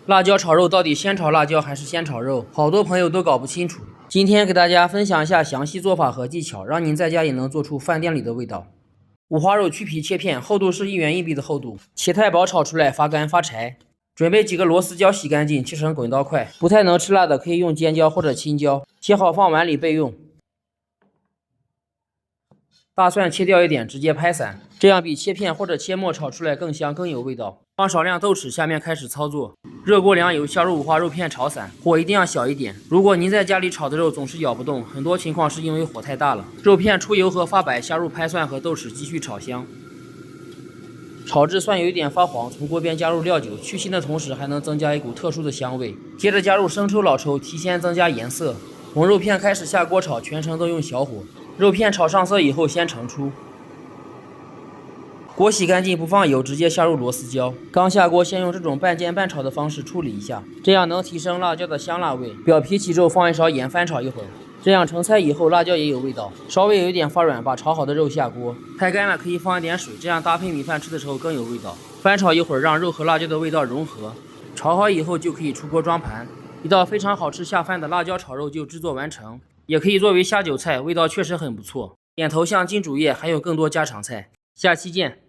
辣椒炒肉到底先炒辣椒还是先炒肉？好多朋友都搞不清楚。今天给大家分享一下详细做法和技巧，让您在家也能做出饭店里的味道。五花肉去皮切片，厚度是1元硬币的厚度，切太薄炒出来发干发柴。准备几个螺丝椒，洗干净，切成滚刀块。不太能吃辣的可以用尖椒或者青椒，切好放碗里备用。大蒜切掉一点，直接拍散，这样比切片或者切末炒出来更香更有味道。放少量豆豉，下面开始操作。热锅凉油，下入五花肉片炒散，火一定要小一点。如果您在家里炒的肉总是咬不动，很多情况是因为火太大了。肉片出油和发白，下入拍蒜和豆豉，继续炒香。炒至蒜有一点发黄，从锅边加入料酒，去腥的同时还能增加一股特殊的香味。接着加入生抽、老抽，提鲜增加颜色。从肉片开始下锅炒，全程都用小火。肉片炒上色以后先盛出。锅洗干净，不放油，直接下入螺丝椒。刚下锅，先用这种半煎半炒的方式处理一下，这样能提升辣椒的香辣味。表皮起皱，放一勺盐翻炒一会儿。这样成菜以后，辣椒也有味道。稍微有一点发软，把炒好的肉下锅，太干了可以放一点水，这样搭配米饭吃的时候更有味道。翻炒一会儿，让肉和辣椒的味道融合。炒好以后就可以出锅装盘。一道非常好吃下饭的辣椒炒肉就制作完成，也可以作为下酒菜，味道确实很不错。点头像金主页还有更多家常菜，下期见。